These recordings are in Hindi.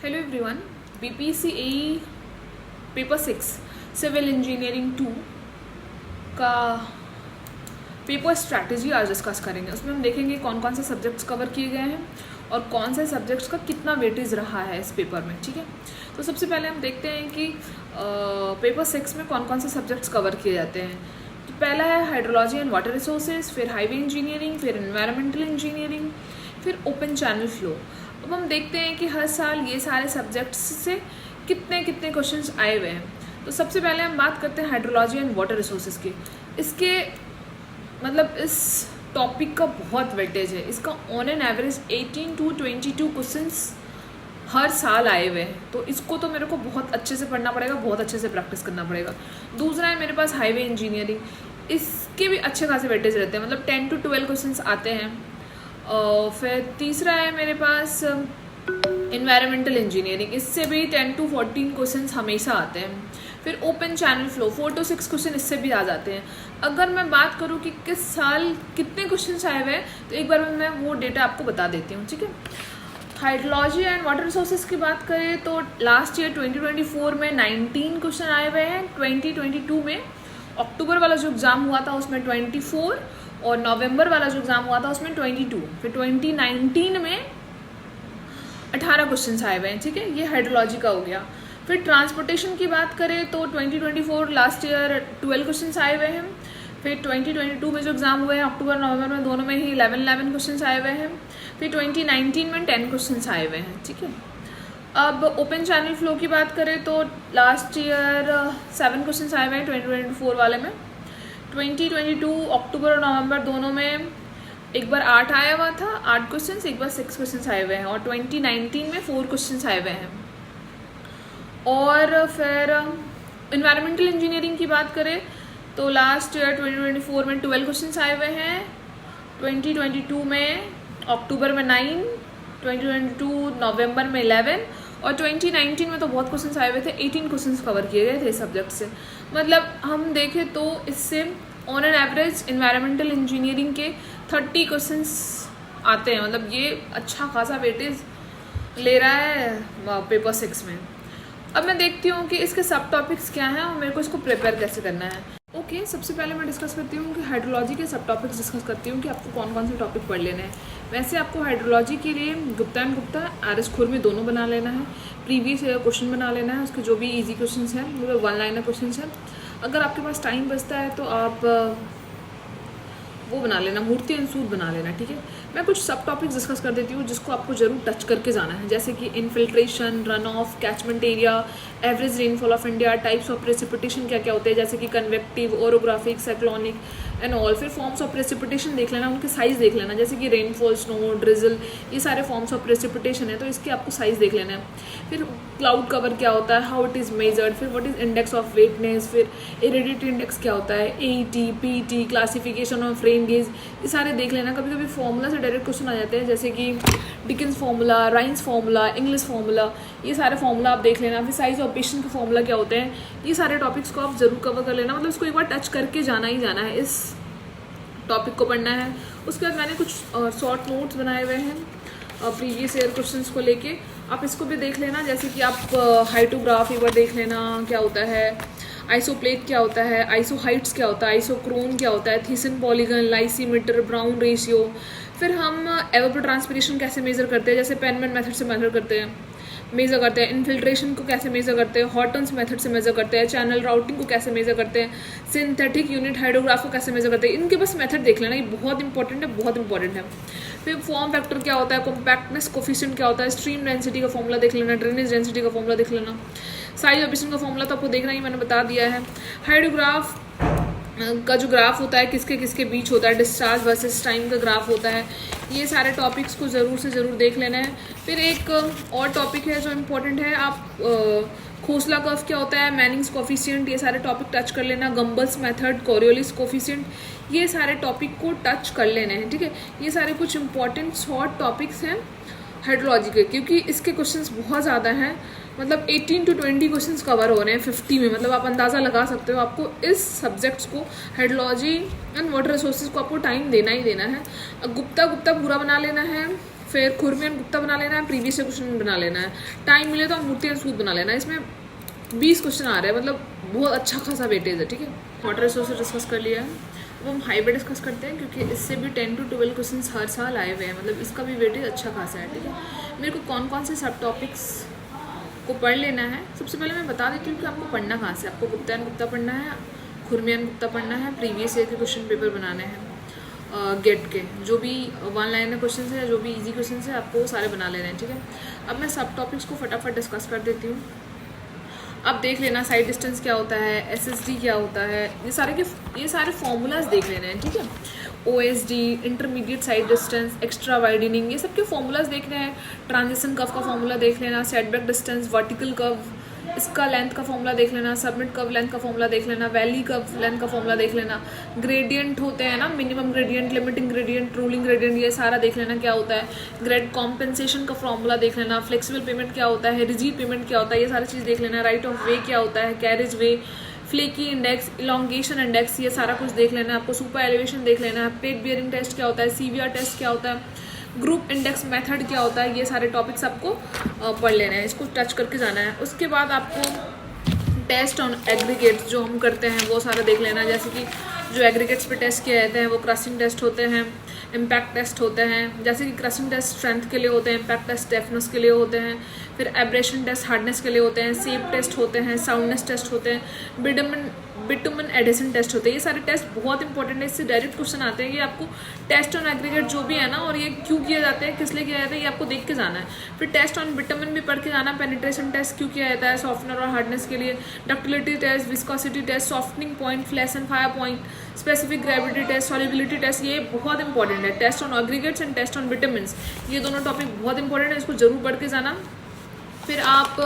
Hello everyone, BPCAE paper 6 civil engineering 2 का पेपर स्ट्रैटेजी आज डिस्कस करेंगे। उसमें हम देखेंगे कौन कौन से सब्जेक्ट्स कवर किए गए हैं और कौन से सब्जेक्ट्स का कितना वेटेज रहा है इस पेपर में। ठीक है, तो सबसे पहले हम देखते हैं कि पेपर 6 में कौन कौन से सब्जेक्ट्स कवर किए जाते हैं। तो पहला है हाइड्रोलॉजी एंड वाटर रिसोर्सेज, फिर हाईवे इंजीनियरिंग, फिर एनवायरमेंटल इंजीनियरिंग, फिर ओपन चैनल फ्लो। अब हम देखते हैं कि हर साल ये सारे सब्जेक्ट्स से कितने कितने क्वेश्चंस आए हुए हैं। तो सबसे पहले हम बात करते हैं हाइड्रोलॉजी एंड वाटर रिसोर्सेज की। इसके मतलब इस टॉपिक का बहुत वेटेज है। इसका on an average 18 to 22 questions हर साल आए हुए हैं। तो इसको तो मेरे को बहुत अच्छे से पढ़ना पड़ेगा, बहुत अच्छे से प्रैक्टिस करना पड़ेगा। दूसरा है मेरे पास हाईवे इंजीनियरिंग, इसके भी अच्छे खासे वेटेज रहते हैं, मतलब 10 to 12 क्वेश्चंस आते हैं। फिर तीसरा है मेरे पास एनवायरमेंटल इंजीनियरिंग, इससे भी 10 to 14 क्वेश्चंस हमेशा आते हैं। फिर open channel flow 4 to 6 question इससे भी आ जाते हैं। अगर मैं बात करूँ कि किस साल कितने क्वेश्चंस आए हुए हैं, तो एक बार मैं वो डेटा आपको बता देती हूँ। ठीक है, हाइड्रोलॉजी एंड वाटर रिसोर्सेज की बात करें तो लास्ट ईयर 2024 में 19 क्वेश्चन आए हुए हैं। 2022 में अक्टूबर वाला जो एग्ज़ाम हुआ था उसमें 24 और नवंबर वाला जो एग्ज़ाम हुआ था उसमें 22। फिर 2019 में 18 क्वेश्चन आए हुए हैं। ठीक है, ये हाइड्रोलॉजी का हो गया। फिर ट्रांसपोर्टेशन की बात करें तो 2024 लास्ट ईयर 12 क्वेश्चन आए हुए हैं। फिर 2022 में जो एग्ज़ाम हुए हैं अक्टूबर नवंबर में, दोनों में ही 11 क्वेश्चन आए हुए हैं। फिर 2019 में 10 क्वेश्चन आए हुए हैं। ठीक है, अब ओपन चैनल फ्लो की बात करें तो लास्ट ईयर 7 क्वेश्चन आए हुए हैं 2024 वाले में। 2022 अक्टूबर और नवंबर दोनों में एक बार 8 आया हुआ था, 8 क्वेश्चन, एक बार 6 क्वेश्चन आए हुए हैं। और 2019 में 4 क्वेश्चन आए हुए हैं। और फिर इन्वायरमेंटल इंजीनियरिंग की बात करें तो लास्ट ईयर 2024 में 12 क्वेश्चन आए हुए हैं। 2022 में अक्टूबर में 9, 2022 नवंबर में 11 और 2019 में तो बहुत क्वेश्चंस आए हुए थे, 18 क्वेश्चंस कवर किए गए थे इस सब्जेक्ट से। मतलब हम देखें तो इससे on an average environmental engineering के 30 क्वेश्चंस आते हैं। मतलब ये अच्छा खासा वेटेज ले रहा है पेपर 6 में। अब मैं देखती हूँ कि इसके सब टॉपिक्स क्या हैं और मेरे को इसको प्रिपेयर कैसे करना है। ओके, सबसे पहले मैं डिस्कस करती हूँ कि हाइड्रोलॉजी के सब टॉपिक्स डिस्कस करती हूँ कि आपको कौन कौन से टॉपिक पढ़ लेने हैं। वैसे आपको हाइड्रोलॉजी के लिए गुप्ता एंड गुप्ता, RS खुरमी दोनों बना लेना है। प्रीवियस क्वेश्चन बना लेना है, उसके जो भी इजी क्वेश्चन हैं, मतलब 1 लाइनर क्वेश्चन हैं। अगर आपके पास टाइम बचता है तो आप वो बना लेना, मूर्ति एंड सूद बना लेना। ठीक है, मैं कुछ सब टॉपिक्स डिस्कस कर देती हूँ जिसको आपको जरूर टच करके जाना है, जैसे कि infiltration, run of, catchment area, average rainfall of India, types of precipitation क्या क्या होते हैं, जैसे कि convective, orographic, cyclonic and all. फिर फॉर्म्स ऑफ प्रेसिपिटेशन देख लेना, उनके साइज देख लेना, जैसे कि रेनफॉल, स्नो, ड्रिजल, ये सारे फॉर्म्स ऑफ प्रेसिपिटेशन है तो इसके आपको साइज देख लेना है। फिर क्लाउड कवर क्या होता है, हाउ इट इज़ मेजर्ड, फिर व्हाट इज इंडेक्स ऑफ वेटनेस, फिर इरिडिटी इंडेक्स क्या होता है, AET, PET, classification of rain gauge, ये सारे देख लेना। कभी कभी फॉर्मूला से डायरेक्ट क्वेश्चन आ जाते हैं, जैसे कि डिकिंस फार्मूला, राइन्स फार्मूला, इंग्लिश फार्मूला, ये सारे फार्मूला आप देख लेना। फिर साइज ऑफ पेशेंट के फार्मूला क्या होते हैं, ये सारे टॉपिक्स को आप जरूर कवर कर लेना। मतलब इसको एक बार टच करके जाना ही जाना है, इस टॉपिक को पढ़ना है। उसके बाद मैंने कुछ शॉर्ट नोट्स बनाए हुए हैं प्रीवियस ईयर क्वेश्चंस को लेके, आप इसको भी देख लेना। जैसे कि आप हाइटोग्राफ एक बार देख लेना क्या होता है, आइसोप्लेट क्या होता है, आइसोहाइट्स क्या होता है, आइसोक्रोन क्या होता है, थीसन पॉलीगन, लाइसीमीटर, ब्राउन रेशियो। फिर हम एवापोट्रांसपिरेशन कैसे मेजर करते हैं, जैसे पेनमैन मेथड से मेजर करते हैं, इन्फिल्ट्रेशन को कैसे मेजर करते हैं, हॉटन्स मेथड से मेजर करते हैं, चैनल राउटिंग को कैसे मेजर करते हैं, सिंथेटिक यूनिट हाइड्रोग्राफ को कैसे मेजर करते हैं। इनके बस मेथड देख लेना, ये बहुत इंपॉर्टेंट है, बहुत इंपॉर्टेंट है। फिर फॉर्म फैक्टर क्या होता है, कॉम्पैक्टनेस कोफिशिएंट क्या होता है, स्ट्रीम डेंसिटी का फॉर्मूला देख लेना, ड्रेनेज डेंसिटी का फॉर्मूला देख लेना, साइज ऑफ बेसिन का फॉर्मूला तो आपको देखना ही मैंने बता दिया है। हाइड्रोग्राफ का जो ग्राफ होता है किसके किसके बीच होता है, डिस्चार्ज वर्सेस टाइम का ग्राफ होता है, ये सारे टॉपिक्स को ज़रूर से ज़रूर देख लेना है। फिर एक और टॉपिक है जो इम्पोर्टेंट है, आप खोसला कर्व क्या होता है, मैनिंग्स कोफिशिएंट, ये सारे टॉपिक टच कर लेना, गम्बल्स मेथड, कोरियोलिस कोफिशिएंट, ये सारे टॉपिक को टच कर लेने हैं। ठीक है, ये सारे कुछ इंपॉर्टेंट शॉर्ट टॉपिक्स हैं हाइड्रोलॉजी के, क्योंकि इसके क्वेश्चंस बहुत ज़्यादा हैं। मतलब 18 to 20 क्वेश्चंस कवर हो रहे हैं 50 में। मतलब आप अंदाज़ा लगा सकते हो, आपको इस सब्जेक्ट्स को, हाइड्रोलॉजी एंड वाटर रिसोर्सेज को आपको टाइम देना ही देना है। गुप्ता पूरा बना लेना है, फिर खुरमी एंड गुप्ता बना लेना है, प्रीवियस ईयर क्वेश्चन बना लेना है। टाइम मिले तो मूर्ति एंड सूद बना लेना है। इसमें 20 क्वेश्चन आ रहे हैं, मतलब बहुत अच्छा खासा वेटेज है, ठीक है। वाटर रिसोर्स डिस्कस कर लिया है। अब हम हाईवे डिस्कस करते हैं, क्योंकि इससे भी 10 to 12 क्वेश्चन हर साल आए हुए हैं, मतलब इसका भी वेटेज अच्छा खासा है, ठीक है। मेरे को कौन कौन से सब टॉपिक्स को पढ़ लेना है, सबसे पहले मैं बता देती हूँ कि आपको पढ़ना कहाँ से। आपको गुप्ता एंड गुप्ता पढ़ना है, खुरमी एंड गुप्ता पढ़ना है, प्रीवियस ईयर के क्वेश्चन पेपर बनाने हैं गेट के, जो भी 1 लाइनर क्वेश्चन है, जो भी इजी क्वेश्चन है, आपको सारे बना लेने हैं, ठीक है। अब मैं सब टॉपिक्स को फटाफट डिस्कस कर देती हूँ। अब देख लेना साइड डिस्टेंस क्या होता है, SSD क्या होता है, ये सारे फॉर्मूलाज देख लेने हैं, ठीक है। OSD, intermediate side distance, extra widening, ये सब के फॉर्मूलाज देखने हैं। ट्रांजिशन कर्व का फॉर्मूला देख लेना, सेटबैक डिस्टेंस, वर्टिकल कर्व, इसका लेंथ का फॉर्मूला देख लेना, सबमिट कर्व लेंथ का फॉर्मूला देख लेना, वैली कर्व लेंथ का फॉर्मूला देख लेना। ग्रेडियंट होते हैं ना, minimum gradient, limiting gradient, ruling gradient, ये सारा देख लेना क्या होता है। ग्रेड कॉम्पेंसेशन का फॉर्मूला देख लेना, फ्लेक्सिबल पेमेंट क्या होता है, रिजिड पेमेंट क्या होता है, ये सारी चीज़ देख लेना। राइट ऑफ वे क्या होता है, carriage way, flaky index, elongation index, ये सारा कुछ देख लेना है। आपको सुपर एलिवेशन देख लेना है। पेट बियरिंग टेस्ट क्या होता है, CVR टेस्ट क्या होता है, ग्रुप इंडेक्स मेथड क्या होता है, ये सारे टॉपिक्स आपको पढ़ लेना है, इसको टच करके जाना है। उसके बाद आपको टेस्ट ऑन एग्रीगेट्स जो हम करते हैं वो सारा देख लेना है। जैसे कि जो एग्रीगेट्स पे टेस्ट किए जाते हैं वो क्रशिंग टेस्ट होते हैं, इम्पैक्ट टेस्ट होते हैं। जैसे कि क्रशिंग टेस्ट स्ट्रेंथ के लिए होते हैं, इम्पैक्ट टेस्ट डेफनेस के लिए होते हैं, फिर एब्रेशन टेस्ट हार्डनेस के लिए होते हैं, सेप टेस्ट होते हैं, साउंडनेस टेस्ट होते हैं, बिटुमन एडिशन टेस्ट होते हैं। ये सारे टेस्ट बहुत इंपॉर्टेंट है, इससे डायरेक्ट क्वेश्चन आते हैं कि आपको टेस्ट ऑन एग्रीगेट जो भी है ना, और ये क्यों किए जाते हैं, किस लिए किया जाता है, ये आपको देख के जाना है। फिर टेस्ट ऑन बिटुमन भी पढ़ के जाना, पेनिट्रेशन टेस्ट क्यों किया जाता है, सॉफ्टनर और हार्डनेस के लिए, ductility test, viscosity test, softening point, flash and fire point, specific gravity test, solubility test, ये बहुत इंपॉर्टेंट है। Test on aggregates and test on vitamins, ये दोनों टॉपिक बहुत इंपॉर्टेंट है, इसको जरूर पढ़ के जाना। फिर आप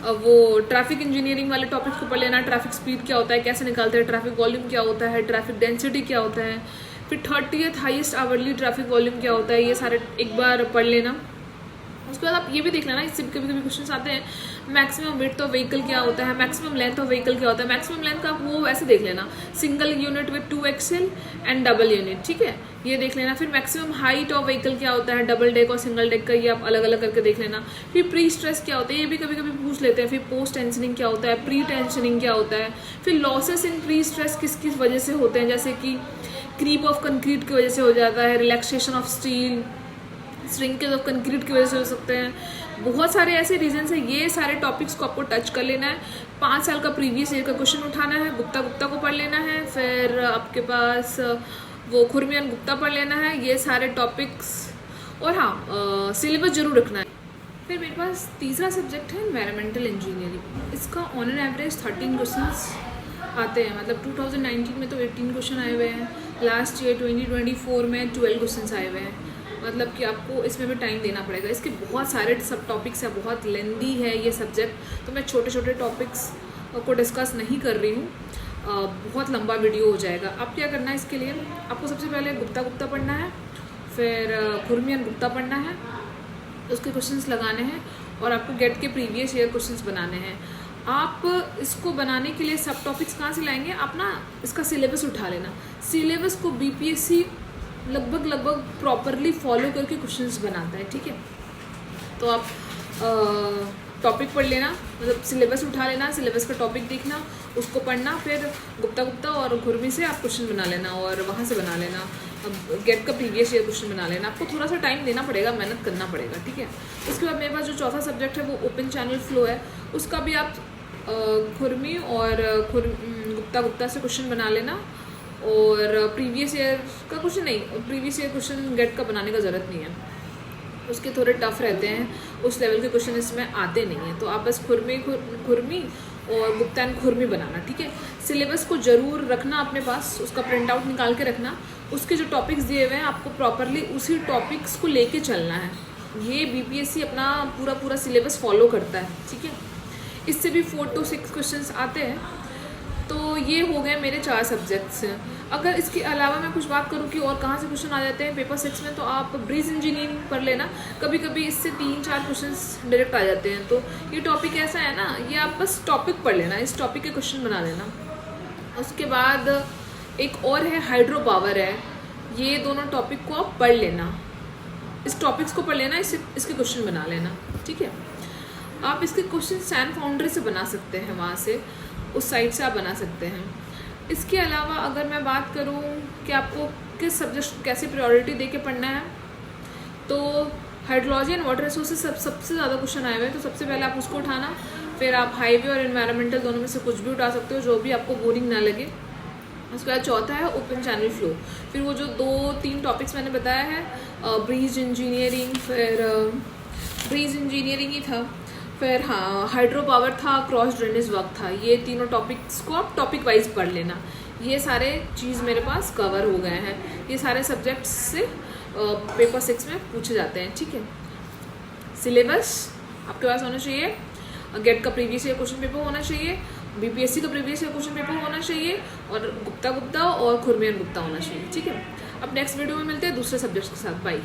वो ट्रैफिक इंजीनियरिंग वाले टॉपिक्स को पढ़ लेना। ट्रैफिक स्पीड क्या होता है, कैसे निकालते हैं, ट्रैफिक वॉल्यूम क्या होता है, ट्रैफिक डेंसिटी क्या होता है, फिर 30th highest hourly traffic volume क्या होता है, ये सारे एक बार पढ़ लेना। उसके बाद आप ये भी देख लेना, इससे कभी कभी क्वेश्चन आते हैं, मैक्सिमम विड्थ ऑफ व्हीकल क्या होता है, मैक्सिमम लेंथ ऑफ व्हीकल क्या होता है। मैक्सिमम लेंथ का वो ऐसे देख लेना, single unit with 2 axle and double unit, ठीक है, ये देख लेना। फिर मैक्सिमम हाइट ऑफ व्हीकल क्या होता है, डबल डेक और सिंगल डेक का, ये आप अलग अलग करके देख लेना। फिर प्री स्ट्रेस क्या होता है, ये भी कभी कभी पूछ लेते हैं। फिर पोस्ट टेंशनिंग क्या होता है, प्री टेंशनिंग क्या होता है। फिर लॉसेस इन प्री स्ट्रेस किस किस वजह से होते हैं, जैसे कि क्रीप ऑफ कंक्रीट की वजह से हो जाता है, relaxation of steel, shrinkage of concrete की वजह से हो सकते हैं। बहुत सारे ऐसे रीजंस हैं, ये सारे टॉपिक्स को आपको टच कर लेना है। 5 साल का प्रीवियस ईयर का क्वेश्चन उठाना है, गुप्ता को पढ़ लेना है। फिर आपके पास वो खुरमी एंड गुप्ता पढ़ लेना है, ये सारे टॉपिक्स। और हाँ, सिलेबस जरूर रखना है। फिर मेरे पास तीसरा सब्जेक्ट है एनवायरमेंटल इंजीनियरिंग। इसका ऑन एन एवरेज 13 क्वेश्चन आते हैं, मतलब 2019 में तो 18 क्वेश्चन आए हुए हैं, लास्ट ईयर 2024 में 12 क्वेश्चन आए हुए हैं। मतलब कि आपको इसमें भी टाइम देना पड़ेगा। इसके बहुत सारे सब टॉपिक्स हैं, बहुत लेंदी है ये सब्जेक्ट, तो मैं छोटे छोटे टॉपिक्स को डिस्कस नहीं कर रही हूँ, बहुत लंबा वीडियो हो जाएगा। आप क्या करना है इसके लिए, आपको सबसे पहले गुप्ता पढ़ना है, फिर खुरमी एंड गुप्ता पढ़ना है, उसके क्वेश्चंस लगाने हैं, और आपको गेट के प्रीवियस ईयर क्वेश्चंस बनाने हैं। आप इसको बनाने के लिए सब टॉपिक्स कहाँ से लाएंगे, आप ना इसका सिलेबस उठा लेना। सिलेबस को BPSC लगभग प्रॉपरली फॉलो करके क्वेश्चंस बनाता है, ठीक है। तो आप टॉपिक पढ़ लेना, मतलब सिलेबस उठा लेना, सिलेबस का टॉपिक देखना, उसको पढ़ना, फिर गुप्ता और खुरमी से आप क्वेश्चन बना लेना और वहाँ से बना लेना। अब गेट का प्रीवियस ईयर क्वेश्चन बना लेना। आपको थोड़ा सा टाइम देना पड़ेगा, मेहनत करना पड़ेगा, ठीक है। उसके बाद मेरे पास जो चौथा सब्जेक्ट है वो ओपन चैनल फ्लो है, उसका भी आप खुरमी और गुप्ता से क्वेश्चन बना लेना, और प्रीवियस ईयर का क्वेश्चन नहीं, प्रीवियस ईयर क्वेश्चन गेट का बनाने का ज़रूरत नहीं है, उसके थोड़े टफ रहते हैं, उस लेवल के क्वेश्चन इसमें आते नहीं हैं। तो आप बस खुरमी और गुप्ता एंड खुरमी बनाना, ठीक है। सिलेबस को ज़रूर रखना अपने पास, उसका प्रिंट आउट निकाल के रखना। उसके जो टॉपिक्स दिए हुए हैं आपको प्रॉपरली उसी टॉपिक्स को लेके चलना है। ये BPSC अपना पूरा सिलेबस फॉलो करता है, ठीक है। इससे भी 4 to 6 क्वेश्चन आते हैं। तो ये हो गए मेरे 4 सब्जेक्ट्स हैं। अगर इसके अलावा मैं कुछ बात करूँ कि और कहाँ से क्वेश्चन आ जाते हैं पेपर 6 में, तो आप ब्रिज इंजीनियरिंग पढ़ लेना, कभी कभी इससे 3-4 क्वेश्चन डायरेक्ट आ जाते हैं। तो ये टॉपिक ऐसा है ना, ये आप बस टॉपिक पढ़ लेना, इस टॉपिक के क्वेश्चन बना लेना। उसके बाद एक और है हाइड्रो पावर है, ये दोनों टॉपिक को आप पढ़ लेना, इस टॉपिक्स को पढ़ लेना, इसके क्वेश्चन बना लेना, ठीक है। आप इसके क्वेश्चन सैन फाउंड्री से बना सकते हैं, वहाँ से उस साइट से आप बना सकते हैं। इसके अलावा अगर मैं बात करूँ कि आपको किस सब्जेक्ट कैसे प्रायोरिटी दे के पढ़ना है, तो हाइड्रोलॉजी एंड वाटर रिसोर्सेज सबसे ज़्यादा क्वेश्चन आए हुए हैं, तो सबसे पहले आप उसको उठाना। फिर आप हाईवे और एनवायरमेंटल दोनों में से कुछ भी उठा सकते हो, जो भी आपको बोरिंग ना लगे। उसके बाद चौथा है ओपन चैनल फ्लो। फिर वो जो 2-3 टॉपिक्स मैंने बताया है, ब्रीज इंजीनियरिंग, फिर ब्रीज इंजीनियरिंग ही था, फिर हाँ हाइड्रो पावर था, क्रॉस ड्रेनेज वर्क था। ये तीनों टॉपिक्स को आप टॉपिक वाइज पढ़ लेना। ये सारे चीज़ मेरे पास कवर हो गए हैं। ये सारे सब्जेक्ट्स से पेपर 6 में पूछे जाते हैं, ठीक है। सिलेबस आपके पास होना चाहिए, गेट का प्रीवियस ईयर क्वेश्चन पेपर होना चाहिए, बीपीएससी का प्रीवियस ईयर क्वेश्चन पेपर होना चाहिए, और गुप्ता और खुरमियन गुप्ता होना चाहिए, ठीक है। अब नेक्स्ट वीडियो में मिलते हैं दूसरे सब्जेक्ट्स के साथ। बाय।